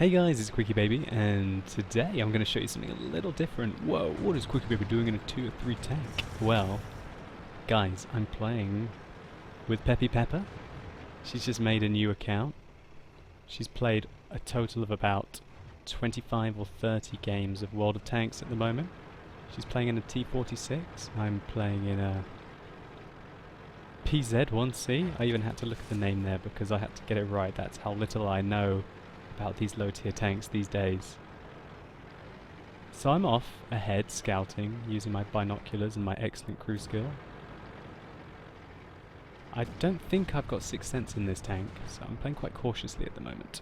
Hey guys, it's QuickyBaby, and today I'm going to show you something a little different. Whoa, what is QuickyBaby doing in a 2 or 3 tank? Well, guys, I'm playing with PeppyPepper. She's just made a new account. She's played a total of about 25 or 30 games of World of Tanks at the moment. She's playing in a T46. I'm playing in a PZ1C. I even had to look at the name there because I had to get it right. That's how little I know about these low tier tanks these days. So I'm off ahead scouting using my binoculars and my excellent crew skill. I don't think I've got Sixth Sense in this tank, so I'm playing quite cautiously at the moment.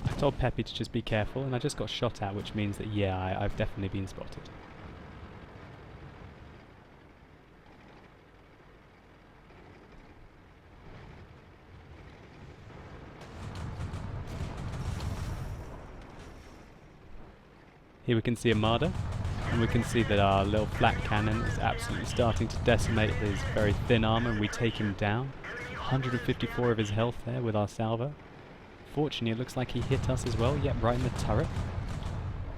I told Peppy to just be careful, and I just got shot at, which means that yeah, I've definitely been spotted. Here we can see a Marder, and we can see that our little flat cannon is absolutely starting to decimate his very thin armor, and we take him down. 154 of his health there with our salvo. Fortunately, it looks like he hit us as well, yep, right in the turret.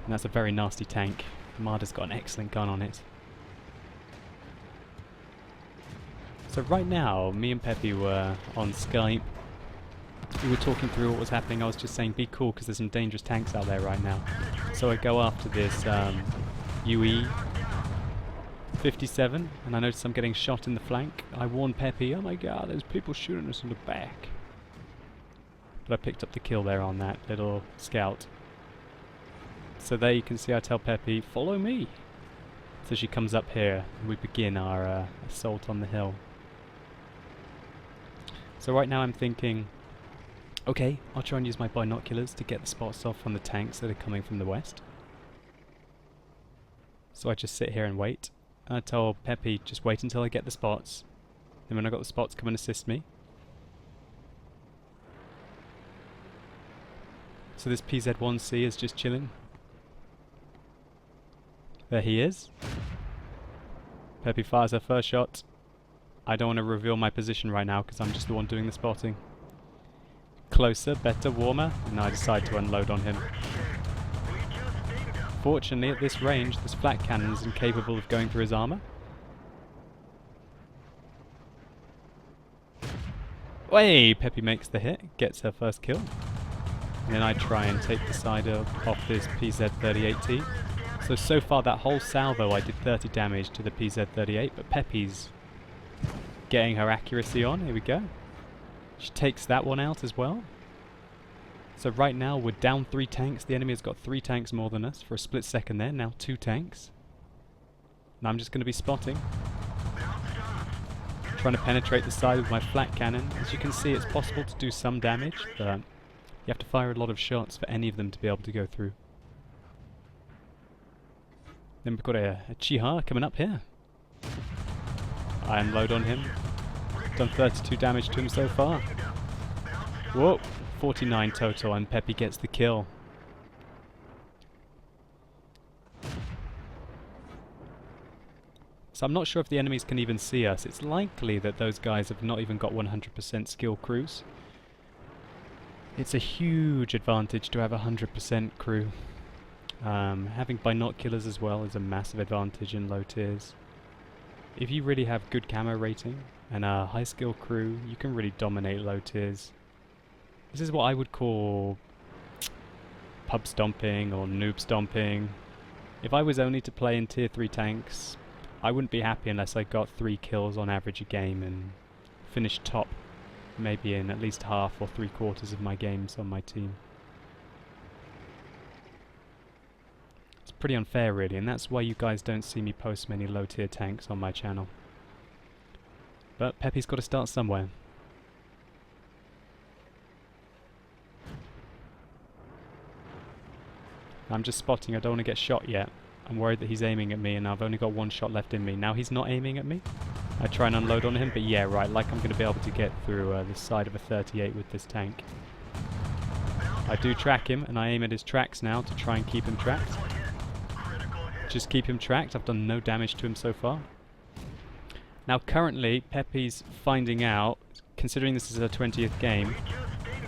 And that's a very nasty tank. Marder's got an excellent gun on it. So right now, me and Peppy were on Skype. We were talking through what was happening. I was just saying, be cool, because there's some dangerous tanks out there right now. So I go after this UE 57, and I notice I'm getting shot in the flank. I warn Peppy, oh my god, there's people shooting us in the back. But I picked up the kill there on that little scout. So there you can see I tell Peppy, follow me. So she comes up here, and we begin our assault on the hill. So right now I'm thinking, okay, I'll try and use my binoculars to get the spots off on the tanks that are coming from the west. So I just sit here and wait. And I tell Peppy, just wait until I get the spots. Then when I got the spots, come and assist me. So this PZ1C is just chilling. There he is. Peppy fires her first shot. I don't want to reveal my position right now because I'm just the one doing the spotting. Closer, better, warmer, and I decide to unload on him. Fortunately, at this range, this flat cannon is incapable of going through his armor. Way! Peppy makes the hit, gets her first kill. And then I try and take the side off this PZ38T. So far that whole salvo I did 30 damage to the PZ38, but Peppy's getting her accuracy on. Here we go. She takes that one out as well. So right now we're down 3 tanks. The enemy has got 3 tanks more than us for a split second there. Now 2 tanks. And I'm just going to be spotting. Trying to penetrate the side with my flat cannon. As you can see, it's possible to do some damage, but you have to fire a lot of shots for any of them to be able to go through. Then we've got a Chiha coming up here. I unload on him. Done 32 damage to him so far. Whoa, 49 total, and Peppy gets the kill. So I'm not sure if the enemies can even see us. It's likely that those guys have not even got 100% skill crews. It's a huge advantage to have 100% crew. Having binoculars as well is a massive advantage in low tiers. If you really have good camo rating and a high skill crew, you can really dominate low tiers. This is what I would call pub stomping or noob stomping. If I was only to play in tier 3 tanks, I wouldn't be happy unless I got 3 kills on average a game and finished top maybe in at least half or 3/4 of my games on my team. It's pretty unfair really, and that's why you guys don't see me post many low tier tanks on my channel. But Peppy's got to start somewhere. I'm just spotting, I don't want to get shot yet. I'm worried that he's aiming at me and I've only got 1 shot left in me. Now he's not aiming at me. I try and unload on him, but yeah, right, like I'm going to be able to get through the side of a 38 with this tank. I do track him, and I aim at his tracks now to try and keep him tracked. Just keep him tracked. I've done no damage to him so far. Now currently, Peppy's finding out, considering this is her 20th game,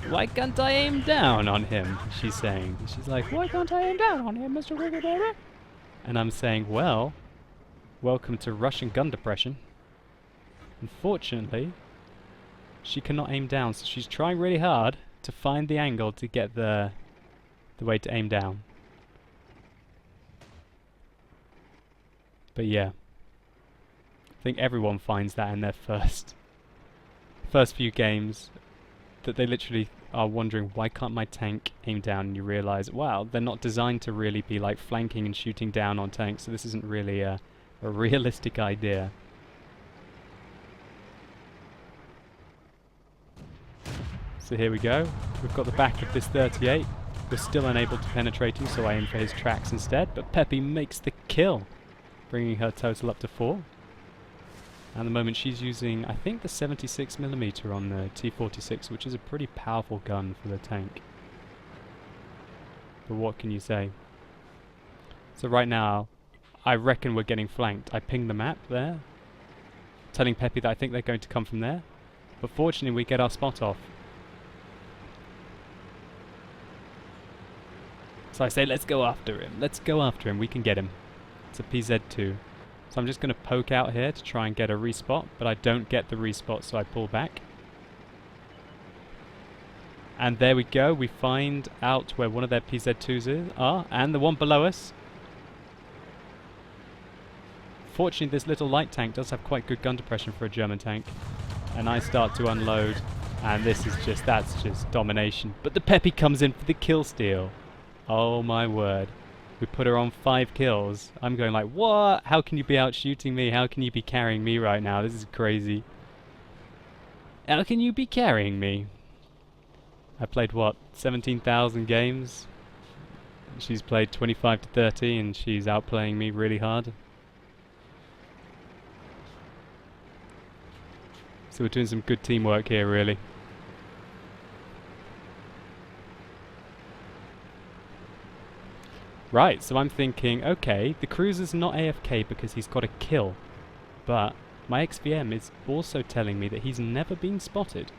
Why can't I aim down on him? She's saying. She's like, why can't I aim down on him, Mr. QuickyBaby? And I'm saying, well, welcome to Russian gun depression. Unfortunately, she cannot aim down, so she's trying really hard to find the angle to get the way to aim down. But yeah, I think everyone finds that in their first few games, that they literally are wondering, why can't my tank aim down? And you realise, wow, they're not designed to really be like flanking and shooting down on tanks, so this isn't really a realistic idea. So here we go. We've got the back of this 38. We're still unable to penetrate him, so I aim for his tracks instead. But Peppy makes the kill, bringing her total up to 4. And at the moment she's using, I think, the 76mm on the T46, which is a pretty powerful gun for the tank. But what can you say? So right now, I reckon we're getting flanked. I pinged the map there, telling Peppy that I think they're going to come from there. But fortunately we get our spot off. So I say, let's go after him. Let's go after him. We can get him. It's a PZ2. So I'm just going to poke out here to try and get a respot, but I don't get the respot, so I pull back. And there we go. We find out where one of their PZ2s are, and the one below us. Fortunately, this little light tank does have quite good gun depression for a German tank. And I start to unload, and this is just, that's just domination. But the Peppy comes in for the kill steal. Oh my word. We put her on 5 kills. I'm going like, what? How can you be out shooting me? How can you be carrying me right now? This is crazy. How can you be carrying me? I played what, 17,000 games? She's played 25 to 30 and she's outplaying me really hard. So we're doing some good teamwork here, really. Right, so I'm thinking, okay, the cruiser's not AFK because he's got a kill, but my XVM is also telling me that he's never been spotted.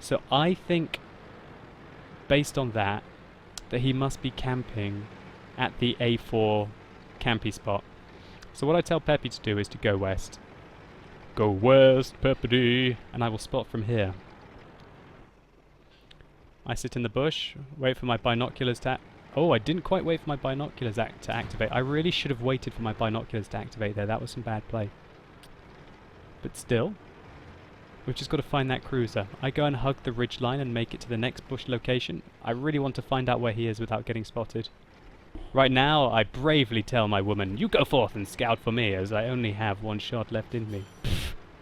So I think, based on that he must be camping at the A4 campy spot. So what I tell Peppy to do is to go west. Go west, Peppy, and I will spot from here. I sit in the bush, wait for my binoculars to... Oh, I didn't quite wait for my binoculars to activate. I really should have waited for my binoculars to activate there. That was some bad play. But still, we've just got to find that cruiser. I go and hug the ridgeline and make it to the next bush location. I really want to find out where he is without getting spotted. Right now, I bravely tell my woman, you go forth and scout for me, as I only have 1 shot left in me.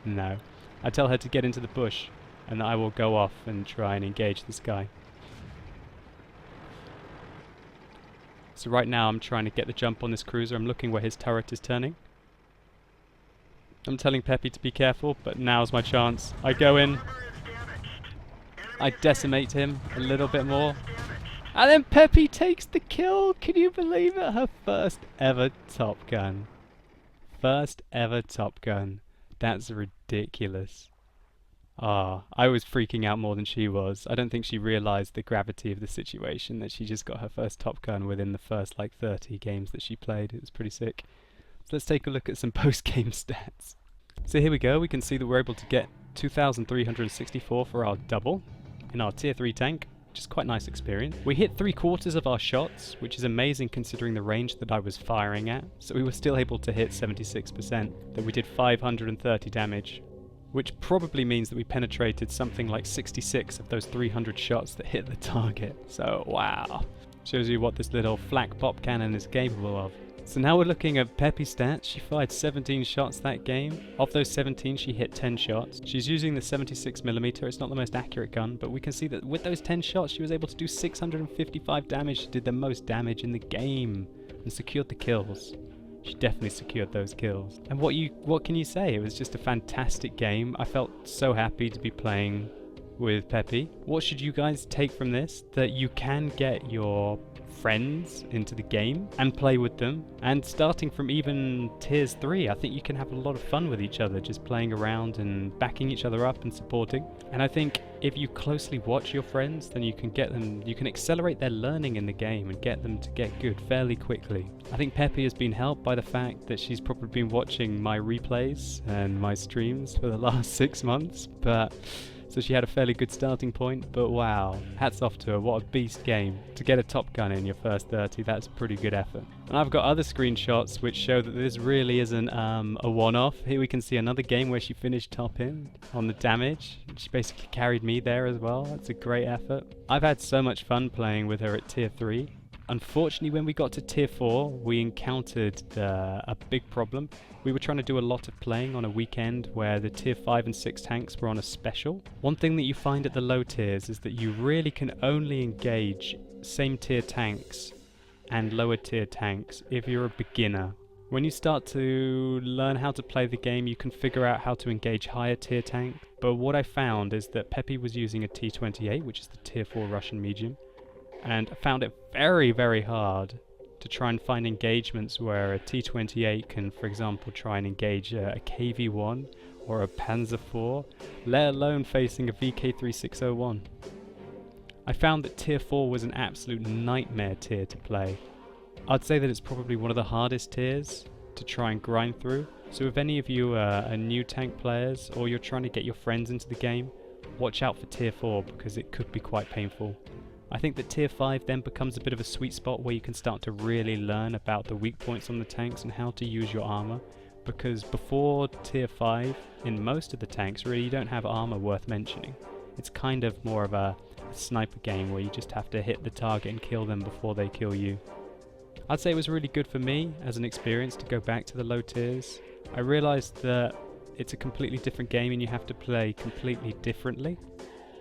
No. I tell her to get into the bush, and I will go off and try and engage this guy. So right now I'm trying to get the jump on this cruiser. I'm looking where his turret is turning. I'm telling Peppy to be careful, but now's my chance. I go in. I decimate him a little bit more. And then Peppy takes the kill. Can you believe it? Her first ever Top Gun. First ever Top Gun. That's ridiculous. Ah, I was freaking out more than she was. I don't think she realised the gravity of the situation, that she just got her first Top Gun within the first like 30 games that she played. It was pretty sick. So let's take a look at some post-game stats. So here we go. We can see that we're able to get 2,364 for our double in our tier 3 tank, which is quite a nice experience. We hit 3/4 of our shots, which is amazing considering the range that I was firing at. So we were still able to hit 76%, that we did 530 damage. Which probably means that we penetrated something like 66 of those 300 shots that hit the target. So, wow. Shows you what this little flak pop cannon is capable of. So now we're looking at Peppy's stats. She fired 17 shots that game. Of those 17, she hit 10 shots. She's using the 76mm. It's not the most accurate gun, but we can see that with those 10 shots, she was able to do 655 damage. She did the most damage in the game and secured the kills. She definitely secured those kills. And what can you say? It was just a fantastic game. I felt so happy to be playing with Peppy. What should you guys take from this? That you can get your friends into the game and play with them. And starting from even tiers 3, I think you can have a lot of fun with each other, just playing around and backing each other up and supporting. And I think if you closely watch your friends, then you can accelerate their learning in the game and get them to get good fairly quickly. I think Peppy has been helped by the fact that she's probably been watching my replays and my streams for the last 6 months, so she had a fairly good starting point, but wow, hats off to her, what a beast game. To get a Topgun in your first 30, that's a pretty good effort. And I've got other screenshots which show that this really isn't a one-off. Here we can see another game where she finished top in on the damage. She basically carried me there as well. That's a great effort. I've had so much fun playing with her at tier 3. Unfortunately, when we got to tier 4, we encountered a big problem. We were trying to do a lot of playing on a weekend where the tier 5 and 6 tanks were on a special. One thing that you find at the low tiers is that you really can only engage same tier tanks and lower tier tanks if you're a beginner. When you start to learn how to play the game, you can figure out how to engage higher tier tank. But what I found is that Peppy was using a T28, which is the tier 4 Russian medium. And I found it very, very hard to try and find engagements where a T28 can, for example, try and engage a KV-1 or a Panzer IV, let alone facing a VK3601. I found that tier 4 was an absolute nightmare tier to play. I'd say that it's probably one of the hardest tiers to try and grind through. So if any of you are new tank players or you're trying to get your friends into the game, watch out for tier 4 because it could be quite painful. I think that tier 5 then becomes a bit of a sweet spot where you can start to really learn about the weak points on the tanks and how to use your armor, because before tier 5 in most of the tanks really you don't have armor worth mentioning. It's kind of more of a sniper game where you just have to hit the target and kill them before they kill you. I'd say it was really good for me as an experience to go back to the low tiers. I realized that it's a completely different game and you have to play completely differently.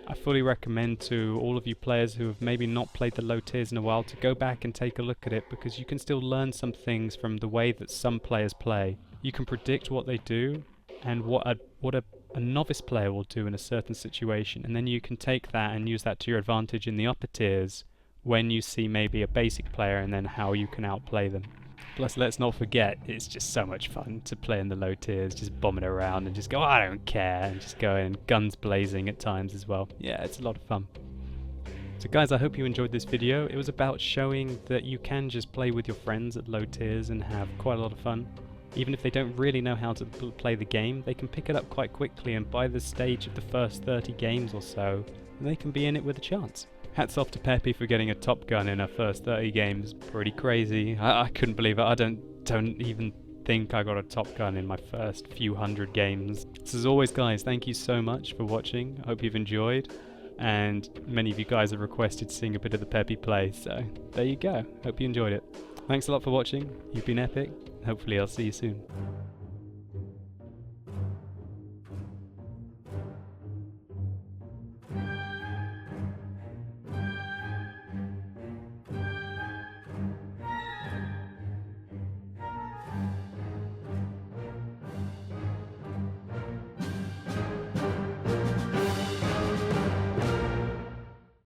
I fully recommend to all of you players who have maybe not played the low tiers in a while to go back and take a look at it, because you can still learn some things from the way that some players play. You can predict what they do and what a novice player will do in a certain situation, and then you can take that and use that to your advantage in the upper tiers when you see maybe a basic player and then how you can outplay them. Plus, let's not forget, it's just so much fun to play in the low tiers, just bombing around and just go, I don't care, and just go in guns blazing at times as well. Yeah, it's a lot of fun. So guys, I hope you enjoyed this video. It was about showing that you can just play with your friends at low tiers and have quite a lot of fun. Even if they don't really know how to play the game, they can pick it up quite quickly, and by the stage of the first 30 games or so, they can be in it with a chance. Hats off to Peppy for getting a Topgun in her first 30 games. Pretty crazy. I couldn't believe it. I don't even think I got a Topgun in my first few hundred games. So as always guys, thank you so much for watching. I hope you've enjoyed. And many of you guys have requested seeing a bit of the Peppy play, so there you go. Hope you enjoyed it. Thanks a lot for watching. You've been epic. Hopefully I'll see you soon.